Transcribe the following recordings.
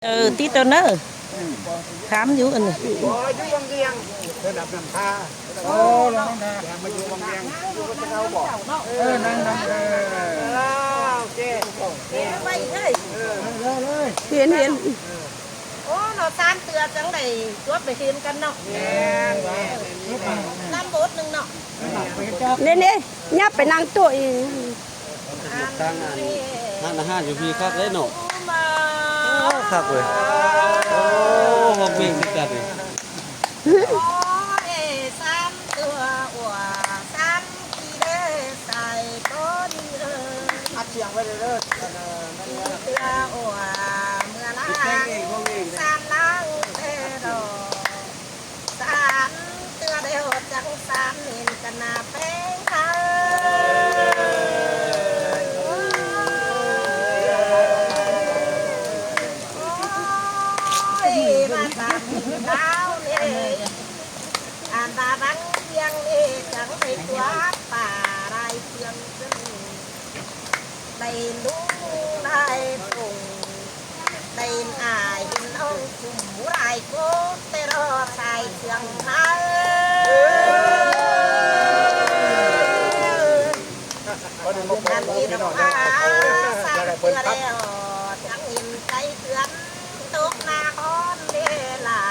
tí tao nơ khám dữ anh nàyระดับน้ำท่าโอ้ลงน้ำท่าอย่ามาอยู่วังเวียงอยู่ก็จะเข้าบอกนั่งโอเคไปเลยเห็นโอ้เราตามเตือจังไดจวบไปเห็นกันเนาะน้ำบดหนึ่งเนาะเนี่ยยับไปนั่งตัวอีก ตั้งอันอาหารอยู่พี่ครับได้หนกครับเลยโอ้หกเม่งด้วยกันเลยสามตัวอัวสามกีเด้ใส่ก้อนอัดเสียงไว้เลยเด้อเตืออัวเมื่อล้างสามล้างเตโดสามเตือเดียวจังสามเห็นกันหน้าแป้งเขามาทำดาวเลยอ่านตาบังเพียงเลยจังไปตัวป่าไรเพียงซึ่งได้รู้ได้ตรงได้อายน้องสุ่มไรโกเตรอใส่เชียงไฮ้อันนี้น้องอาสามเตือแล้วจังหินใจเตือนตกนาคอนเดลา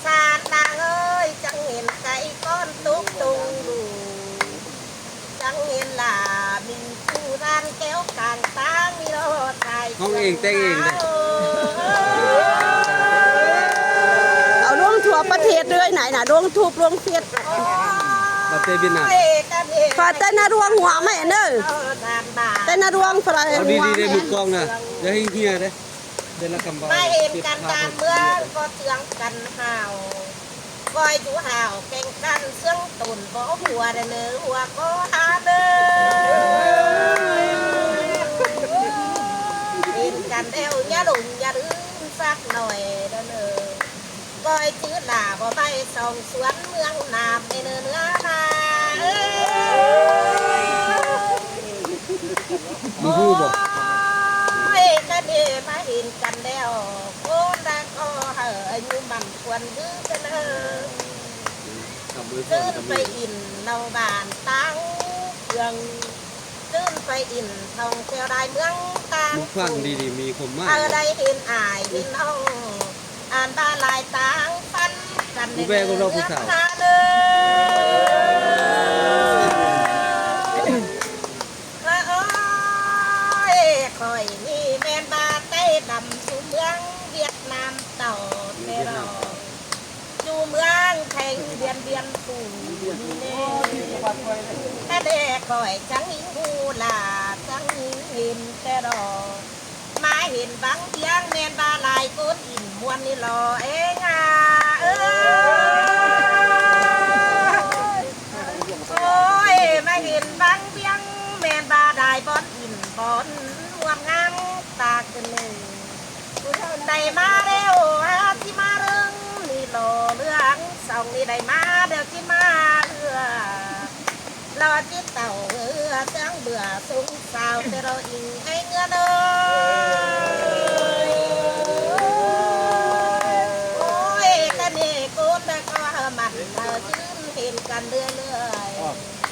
สาดนางเอ้ยจังเห็นใจก้อนตุกตุงดูจังเห็นลาบินผู้ร้านแก้วกลางตางมีรถไฟห้องเองแต่งเองเลยเอาดวงทั่วประเทศเลยไหนน่ะดวงทูบดวงเฟียดมาเตบินน่ะฝาแต่นาดวงหัวไม่เนอะแต่นาดวงฝาเอาดีๆได้มุกกล้องนะอย่าให้เฮียเลยเดินละคำบ่ไม่เห็นการเมืองก็เตืองกันห่าวก้อยจูห่าวแก่งกันเสื่องตุ่นบ่หัวเด้อเนื้อหัวก็หาเด้อเห็นกันเอวอย่าดุ่นอย่าดื้อสักหน่อยเด้อเนื้อก้อยจื้อหน้าบ่ไปส่องสวนเมืองนามในเนื้อนามึงพูดบ่กันเดมาเห็นกันแล้วโอ้ดังก็เหออายุมันควรยื้อกันเออขึ้นไปอินเราบานตั้งเครื่องขึ้นไปอินท่องเที่ยวได้เมืองตั้งฟังดีๆมีคมมากได้เห็นอายเห็นน้องอ่านบ้านลายตั้งฟันกันในเมืองนาเด้คอยนี่แม่บาเต้ดำสู่เมืองเวียดนามเต่าเตรอสู่เมืองแข่งเบียนสู่เน่ถ้าเด็กคอยจังหิงหูลาจังหิงเห็นเตรอมาเห็นบางเพียงแม่บาลายก้นอิ่มมวนนี่รอเองโอ้ยมาเห็นบางเพียงแม่บาได้บอนอิ่มบอนรวมงามตากันหนึ่งได้มาเร็วที่มาเรื่องนี่หล่อเรื่องสองนี่ได้มาเดี๋ยวที่มารอจิตเต่าจังเบื่อสูงสาวแต่เราอิงให้เงินโอ้ยกันนี่กูแต่ก็มันชื่นเห็นกันเรื่อย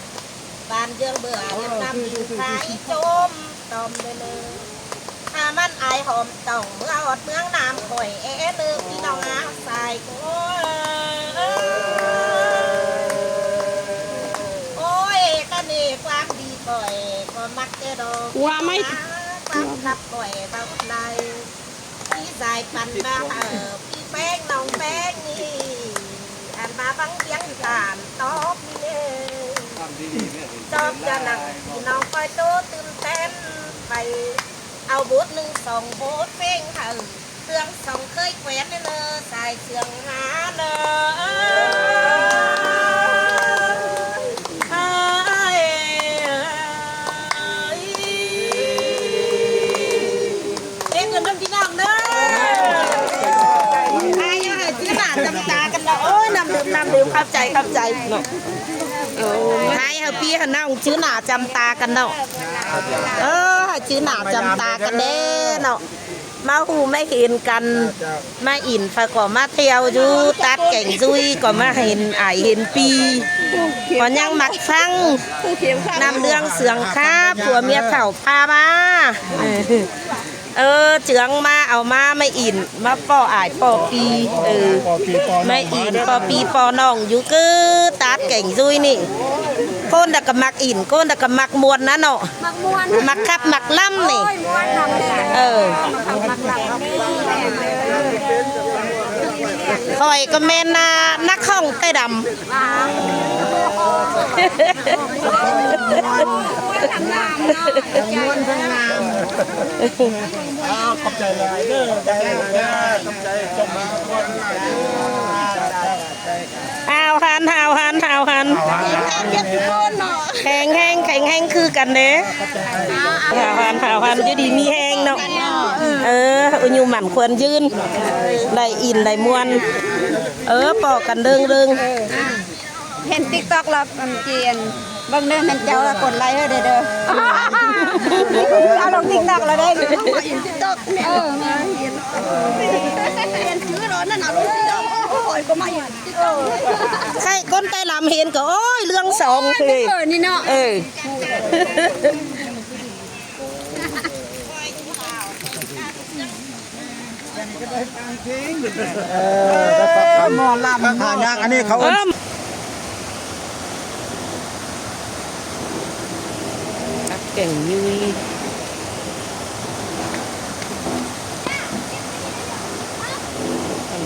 ๆบ้านเยืองเบื่อยังนำอยู่ขายโจมตอมเลยถ้ามันอายหอมต้องเมื่ออดเมืองน้ำข่อยเลือพี่น้องอาใส่กูโอ้ยกันนี่ความดีก่อยก็มักจะดอกว่าไม่ความขับก่อยเบาในพี่สายปันบ้าพี่แป้งน้องแป้งนี่อันมาบังเพียงฐานตอบนี่จอบจะหนักพี่น้องคอยโตตื่นเต้นไปเอาบูธหนึ่งสองบูธเพ่งค่ะเครื่องสองเคยแขวนเลยใส่เชืองหาเลยเด็กกันน้ำที่น้องเด้อไอ้ที่หน้าจำตากันเนาะโอ้ยน้ำดื่มเข้าใจเนาะให้พี่น้องชื่อหน้าจำตากันเนาะให้ ชื่อหนาจำตากันเด้เนาะมาหูไม่เห็นกันมาอินฝาก็มาเที่ยวอยู่ตัดแก่งซุยก็มาเห็นอายเห็นปีก็ยังมักฟังนำเรื่องเสืองคาผัวเมียเข่าพามาเจืองมาเอามาไม่อินมาป่ออายป่อปีไม่อินป่อปีป่อน้องอยู่กือตัดแก่งซุยนี่ก้นตะกมักอินก้นตะกมักมวนนะเนาะมักคับมักล่ำนี่คอยก็แม่นนักข้องไต้ดำขอบใจเลยเด้อใจขอบใจจมหันแข็งแห้งคือกันเด้หันจะดีมีแห้งเนาะอุญุหมันควรยืนได้อินได้มวนปอกกันเรื่องเห็น TikTok แล้วมันเจียนบางเรื่องมันเจ้าละกดไลค์เด้อเอาลง TikTok แล้วได้อิน TikTok เนี่ยเห็นชื่อร้อนนั่นเอาลง TikTok โอ้ยก็มาอิน TikTok ใครก้นไต้ลำเห็นก็โอ้ยเรื่องสองคือนี่เนาะหมอลำหายากอันนี้เขาเก่งยุย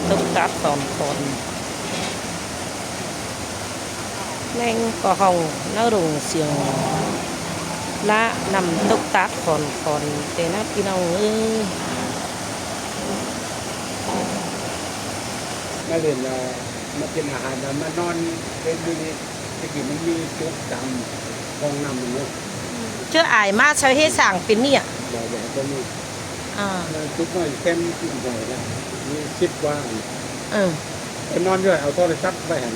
ตุ๊กตาสอนคนแม่งก็ห้องแล้วรุ่งเสียงละนำตุ๊กตาคนแต่น่าพี่น้องมาเรียนมากินอาหารมานอนเป็นดูนี่ตะกี้มันมีจุกดำห้องน้ำมันเนี่ยเชื่ออายมาใช้ให้สั่งเป็นเนี่ยใหญ่ๆก็มีจุกน้อยเข้มขึ้นใหญ่แล้วมี10 ว่าไปนอนด้วยเอาโทรศัพท์ไปหัน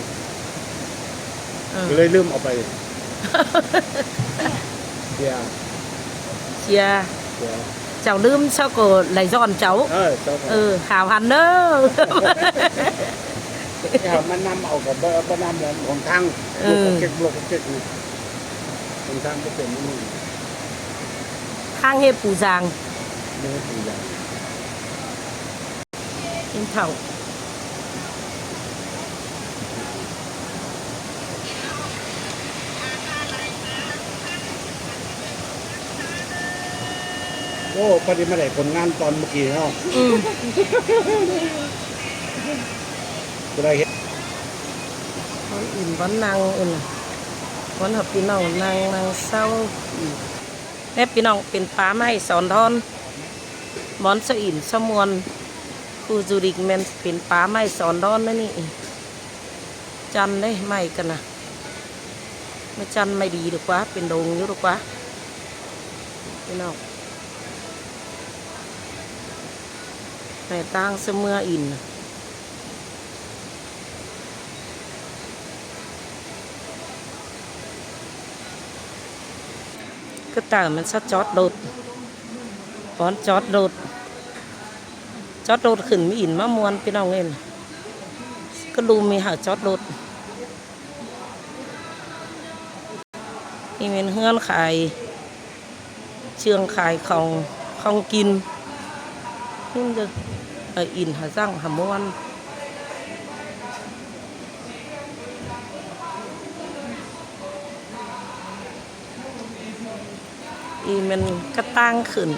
เลยลืมเอาไปเชียเจ้าลืมsao cổ lại giòn cháu hào hẳn đó มันนำเอากับบ้านนำของทางลูกเก็บของทางก็เป็นนี่ข้างเฮปูจางกินเถ่าโอ้พอดีมาได้ผลงานตอนเมื่อกี้เนาะก็ได้เห็นอิ่มวันนางวันหับพี่น้องนางเศร้าแม่พี่น้องเป็นป้าไม้สอนทอนมอนสอิ่มสมวนครูจูริกแมนเป็นป้าไม้สอนทอนนั่นนี่จันได้ไม่กันนะไม่จันไม่ดีหรือวะเป็นดงอยู่หรือวะพี่น้องในตั้งเสมออินก็ต่างมันชัดจอดโดดป้อนจอดโดดขึ้นมีอินมะมวนพี่น้องเองก็ดูมีหาจอดโดดนี่เป็นเฮือนขายเชื่องขายของกินนี่เด้ออินหาจังหามวนมันกระตั้งขึ้น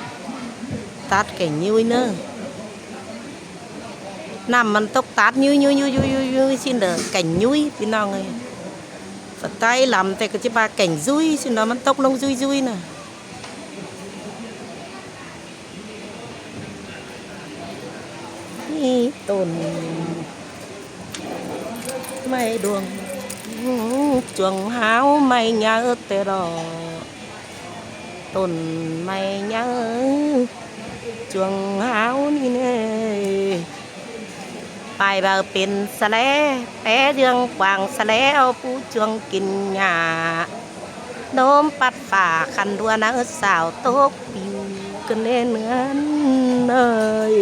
ตัดแก่งยุ้ยเนอะน้ำมันตกตัดยุ้ยxin đỡ cảnhยุ้ยพี่น้องơi phải tay làmแต่ก็จะปาแก่งยุ้ยxin đỡมันตกลงยุ้ยน่ะนี่ต้นไม่ดวงจวงหาวไม่เยอะแต่ดอกต้นไม่เยอะจวงหาวนี่เน่ไปเบาเป็นสะแลแปะเดืองกวางสะแลเอาผู้จวงกินหญ้าโน้มปัดฝ่าคันดัวนักสาวตกปิว กันแน่เนื้อนเอ้ย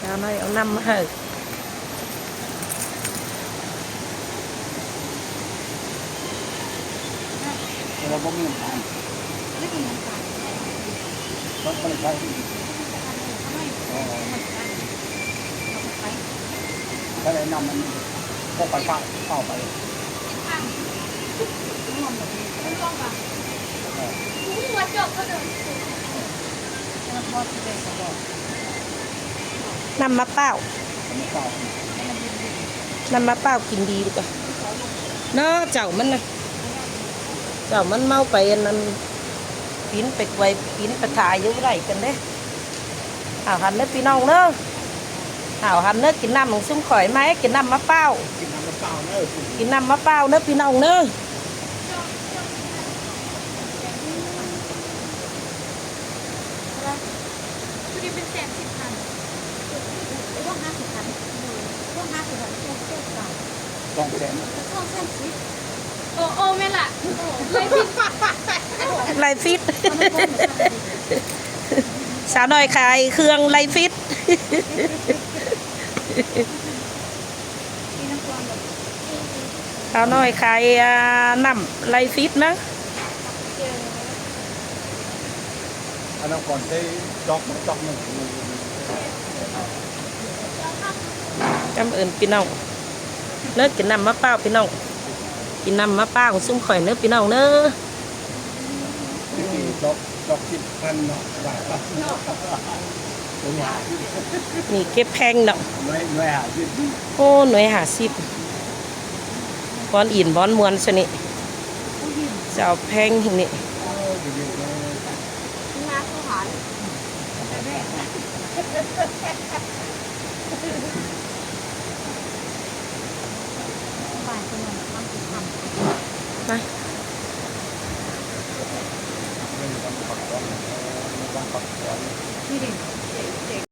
ชาวน้อยเอาน้ำมาให้ เราบ่มีน้ำตาลต้องไปใช้ถ้าได้นำมันพวกไปเข้าไปน้ำมะเป้า น้ำมะเป้ากินดีดีกว่าเนาะเจ้ามันนะเจ้ามันเมาไปอันนั้นปีนไปไว้ปีนไปถ่ายอยู่ไรกันเด้เอาหันเด้อพี่น้องเนาะเอาหันเด้อกินน้ำของซุ้มข่อยไหมกินน้ำมะเป้า กินน้ำมะพร้าวเนอะ กินน้ำมะเป้าเด้อพี่น้องเนาะต้องแสน โอ้แม่ล่ะเลยพิษ ไลฟิต สาวน้อยขายเครื่องไลฟิต สาวน้อยขายน้ำไลฟิตนะ อันนั้นก่อนใช้จอกหนึ่ง จำเอิญพี่น้องเนื้อกินน้ำมะเป้าพี่น้องกินน้ำมะเป้าของซุ้มข่อยเนื้อพี่น้องเนื้อ จอก10,000เนาะบาทละ นี่เก็บแพงเนาะ ไม่หาที่ โอ้หน่วย50บอนอินบอนมวนสนิจะเอาแพงอย่างนี้ไป